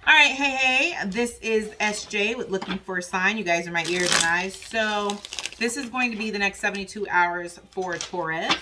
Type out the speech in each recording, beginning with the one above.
All right, hey, this is SJ with Looking for a Sign. You guys are my ears and eyes. So this is going to be the next 72 hours for Taurus.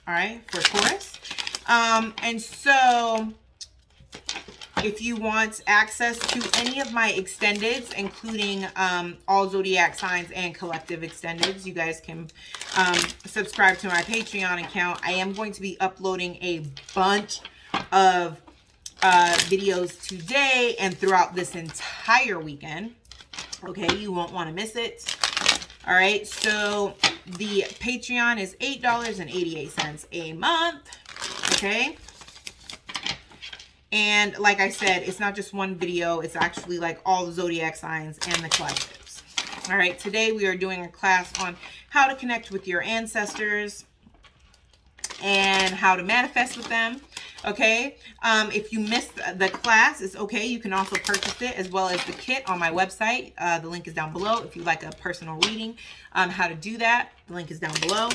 All right, for Taurus. And so if you want access to any of my extendeds, including all zodiac signs and collective extendeds, you guys can subscribe to my Patreon account. I am going to be uploading a bunch of videos today and throughout this entire weekend. Okay, you won't want to miss it. All right, so the Patreon is $8.88 a month. Okay, and like I said, it's not just one video, it's actually like all the zodiac signs and the collectives. All right, today we are doing a class on how to connect with your ancestors and how to manifest with them. Okay, if you missed the class, it's okay. You can also purchase it as well as the kit on my website. The link is down below. If you like a personal reading, how to do that, the link is down below.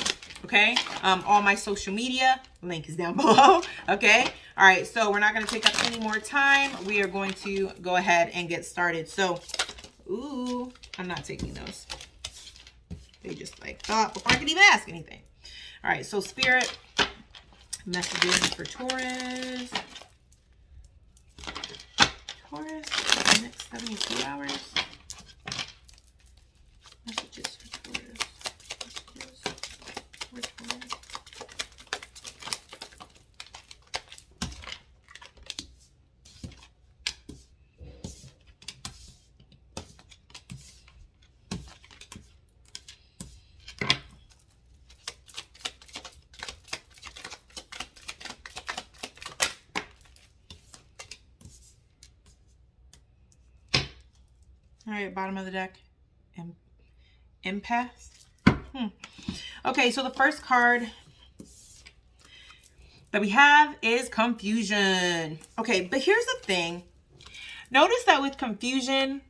Okay, all my social media, link is down below. Okay, all right, so we're not going to take up any more time. We are going to go ahead and get started. So, ooh, I'm not taking those. They just like thought before I could even ask anything. All right, so Spirit, messages for Taurus. Taurus, the next 72 hours. Messages for Taurus. Messages for Taurus. All right, bottom of the deck, impasse. Okay, so the first card that we have is confusion. Okay, but here's the thing. Notice that with confusion,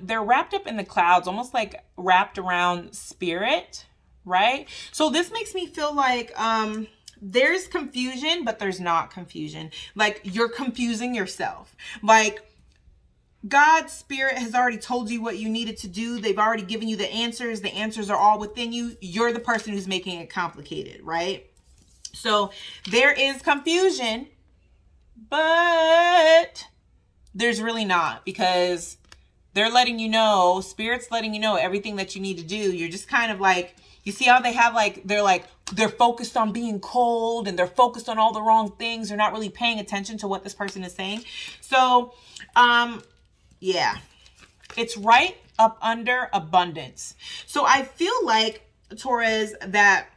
they're wrapped up in the clouds, almost like wrapped around spirit, right? So this makes me feel like there's confusion, but there's not confusion. Like you're confusing yourself. Like God's spirit has already told you what you needed to do. They've already given you the answers. The answers are all within you. You're the person who's making it complicated, right? So there is confusion, but there's really not, because they're letting you know, spirit's letting you know everything that you need to do. You're just kind of like, you see how they have they're focused on being cold and they're focused on all the wrong things. They're not really paying attention to what this person is saying. So, yeah, it's right up under abundance. So I feel like, Taurus, that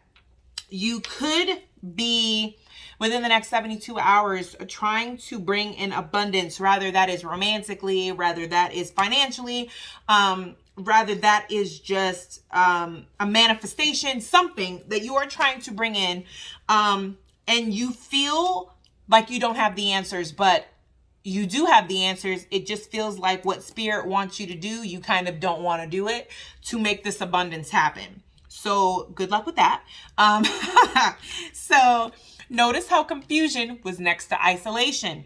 you could be within the next 72 hours trying to bring in abundance, rather that is romantically, rather that is financially, rather that is just a manifestation, something that you are trying to bring in, and you feel like you don't have the answers, but you do have the answers. It just feels like what spirit wants you to do, you kind of don't want to do it to make this abundance happen. So good luck with that. So notice how confusion was next to isolation.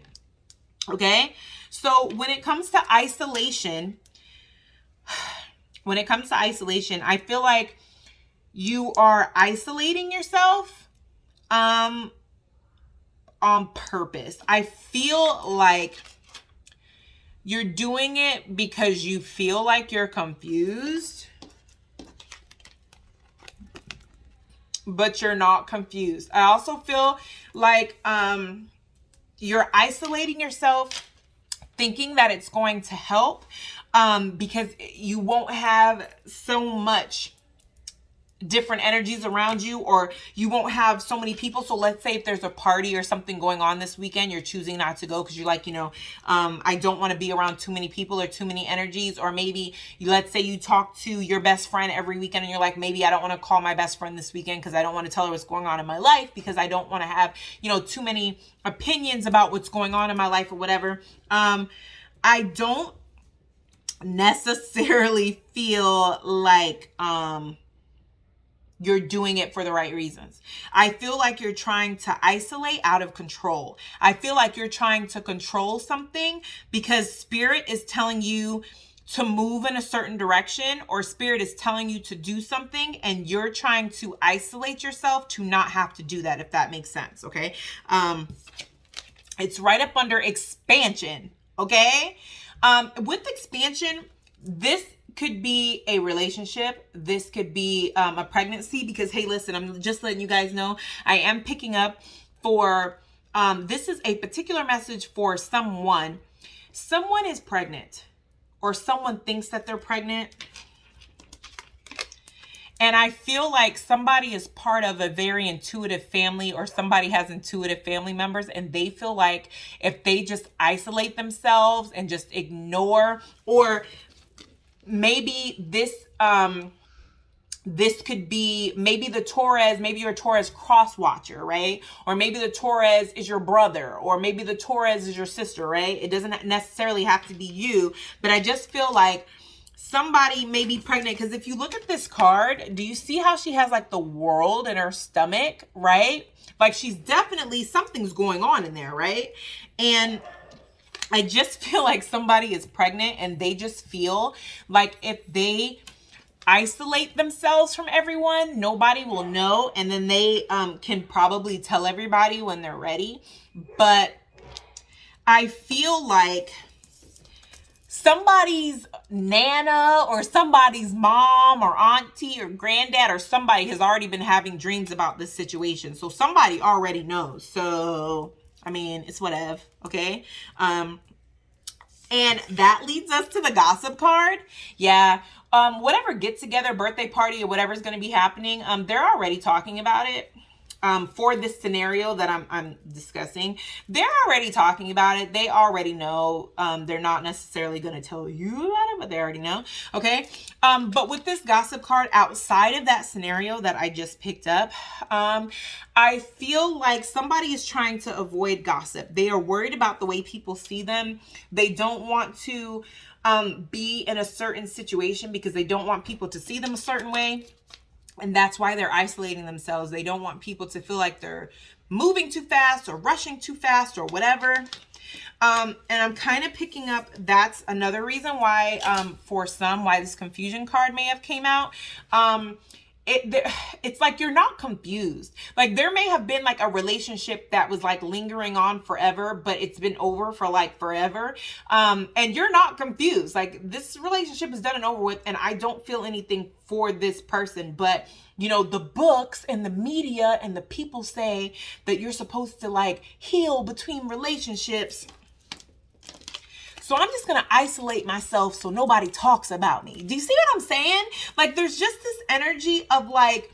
Okay. So when it comes to isolation, I feel like you are isolating yourself, on purpose. I feel like you're doing it because you feel like you're confused, but you're not confused. I also feel like you're isolating yourself thinking that it's going to help, because you won't have so much different energies around you, or you won't have so many people. So let's say if there's a party or something going on this weekend, you're choosing not to go because you're like, I don't want to be around too many people or too many energies. Or maybe let's say you talk to your best friend every weekend and you're like, maybe I don't want to call my best friend this weekend because I don't want to tell her what's going on in my life, because I don't want to have, too many opinions about what's going on in my life or whatever. I don't necessarily feel like you're doing it for the right reasons. I feel like you're trying to isolate out of control. I feel like you're trying to control something because spirit is telling you to move in a certain direction, or spirit is telling you to do something, and you're trying to isolate yourself to not have to do that, if that makes sense. Okay. It's right up under expansion. Okay. With expansion, this could be a relationship. This could be a pregnancy, because, hey, listen, I'm just letting you guys know, I am picking up for, this is a particular message for someone. Someone is pregnant, or someone thinks that they're pregnant. And I feel like somebody is part of a very intuitive family, or somebody has intuitive family members, and they feel like if they just isolate themselves and just ignore, or maybe this could be, maybe the Taurus, maybe you're a Taurus cross watcher, right? Or maybe the Taurus is your brother, or maybe the Taurus is your sister, right? It doesn't necessarily have to be you, but I just feel like somebody may be pregnant, because if you look at this card, do you see how she has like the world in her stomach, right? Like she's definitely, something's going on in there, right? And I just feel like somebody is pregnant, and they just feel like if they isolate themselves from everyone, nobody will know, and then they can probably tell everybody when they're ready. But I feel like somebody's nana, or somebody's mom, or auntie, or granddad, or somebody has already been having dreams about this situation. So somebody already knows. So I mean, it's whatever. Okay. And that leads us to the gossip card. Yeah. Whatever get together, birthday party, or whatever's going to be happening, they're already talking about it. For this scenario that I'm discussing, they're already talking about it. They already know. They're not necessarily going to tell you about it, but they already know. Okay. But with this gossip card, outside of that scenario that I just picked up, I feel like somebody is trying to avoid gossip. They are worried about the way people see them. They don't want to be in a certain situation because they don't want people to see them a certain way. And that's why they're isolating themselves. They don't want people to feel like they're moving too fast, or rushing too fast, or whatever. And I'm kind of picking up, that's another reason why, for some, why this confusion card may have came out. It's like you're not confused. Like there may have been like a relationship that was like lingering on forever, but it's been over for like forever. And you're not confused. Like this relationship is done and over with, and I don't feel anything for this person. But you know, the books and the media and the people say that you're supposed to like heal between relationships. So I'm just going to isolate myself so nobody talks about me. Do you see what I'm saying? Like there's just this energy of like,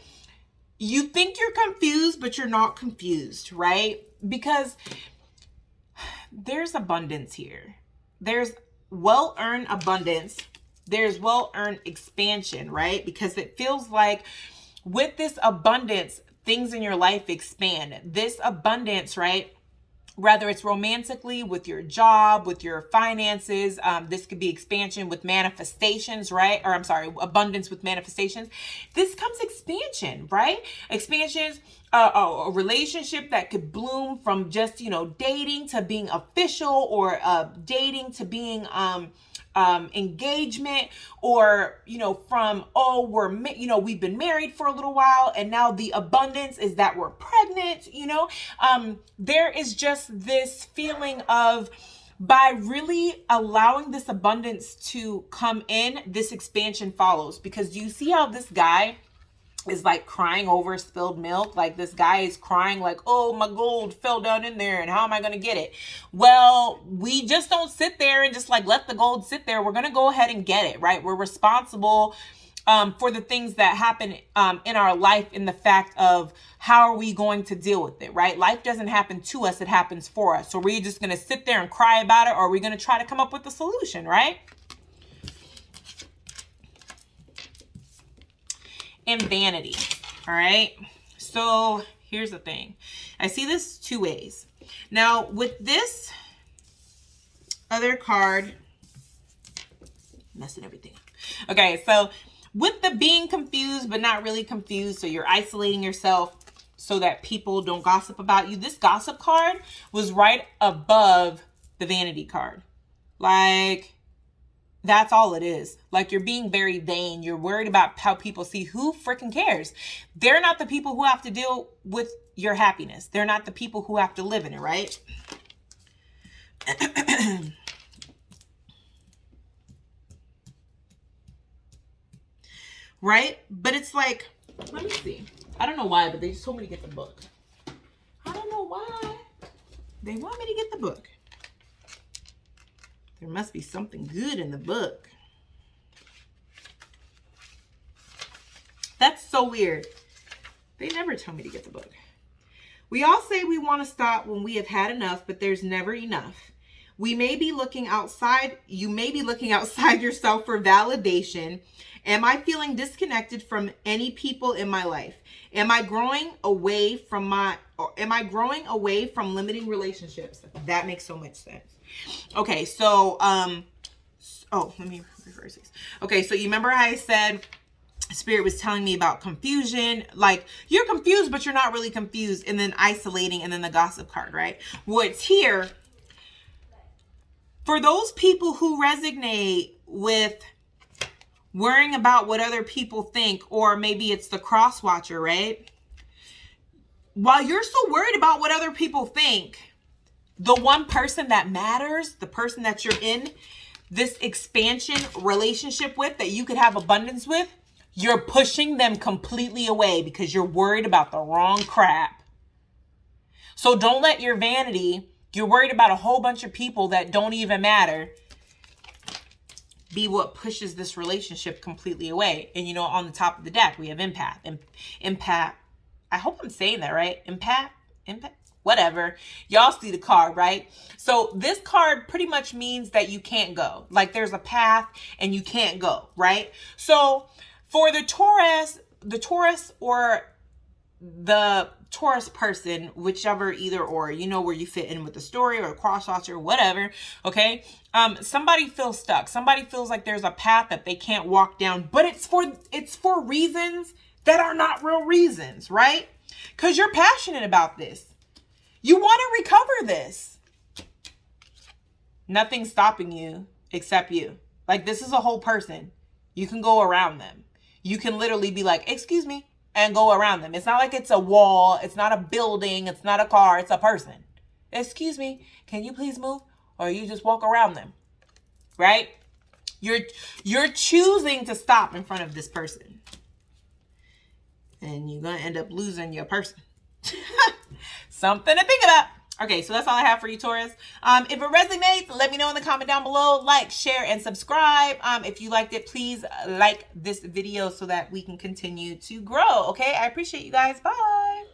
you think you're confused, but you're not confused, right? Because there's abundance here. There's well-earned abundance. There's well-earned expansion, right? Because it feels like with this abundance, things in your life expand. This abundance, right? Whether it's romantically, with your job, with your finances, this could be expansion with manifestations, right? Or I'm sorry, abundance with manifestations. This comes expansion, right? Expansions, a relationship that could bloom from just, you know, dating to being official, or dating to being engagement, or you know, from we've been married for a little while, and now the abundance is that we're pregnant. You know, there is just this feeling of, by really allowing this abundance to come in, this expansion follows. Because do you see how this guy is like crying over spilled milk? Like this guy is crying like, oh, my gold fell down in there, and how am I going to get it? Well, we just don't sit there and just like let the gold sit there. We're going to go ahead and get it, right? We're responsible for the things that happen in our life, in the fact of how are we going to deal with it, right? Life doesn't happen to us, it happens for us. So we're just going to sit there and cry about it, or are we going to try to come up with a solution, right? And vanity. All right. So here's the thing. I see this two ways. Now with this other card, messing everything up. Okay. So with the being confused, but not really confused. So you're isolating yourself so that people don't gossip about you. This gossip card was right above the vanity card. Like, that's all it is. Like, you're being very vain. You're worried about how people see. Who freaking cares? They're not the people who have to deal with your happiness. They're not the people who have to live in it, right? Right? But it's like, let me see. I don't know why, but they just told me to get the book. I don't know why. They want me to get the book. There must be something good in the book. That's so weird. They never tell me to get the book. We all say we want to stop when we have had enough, but there's never enough. We may be looking outside. You may be looking outside yourself for validation. Am I feeling disconnected from any people in my life? Am I growing away from limiting relationships? That makes so much sense. Okay, so let me reverse this. Okay, so you remember how I said Spirit was telling me about confusion, like you're confused, but you're not really confused, and then isolating, and then the gossip card, right? What's here for those people who resonate with worrying about what other people think, or maybe it's the cross watcher, right? While you're so worried about what other people think, the one person that matters, the person that you're in this expansion relationship with, that you could have abundance with, you're pushing them completely away because you're worried about the wrong crap. So don't let your vanity, you're worried about a whole bunch of people that don't even matter, be what pushes this relationship completely away. And on the top of the deck, we have empath. Empath. I hope I'm saying that right. Empath. Whatever. Y'all see the card, right? So this card pretty much means that you can't go. Like, there's a path and you can't go, right? So for the Taurus or the Taurus person, whichever, either or, where you fit in with the story or crosswatcher or whatever, okay? Somebody feels stuck. Somebody feels like there's a path that they can't walk down, but it's for reasons that are not real reasons, right? Because you're passionate about this. You want to recover this. Nothing's stopping you except you. Like, this is a whole person. You can go around them. You can literally be like, excuse me, and go around them. It's not like it's a wall. It's not a building. It's not a car. It's a person. Excuse me, can you please move? Or you just walk around them, right? You're choosing to stop in front of this person. And you're going to end up losing your person. Something to think about. Okay, so that's all I have for you, Taurus. If it resonates, let me know in the comment down below. Like, share, and subscribe. If you liked it, please like this video so that we can continue to grow. Okay, I appreciate you guys. Bye.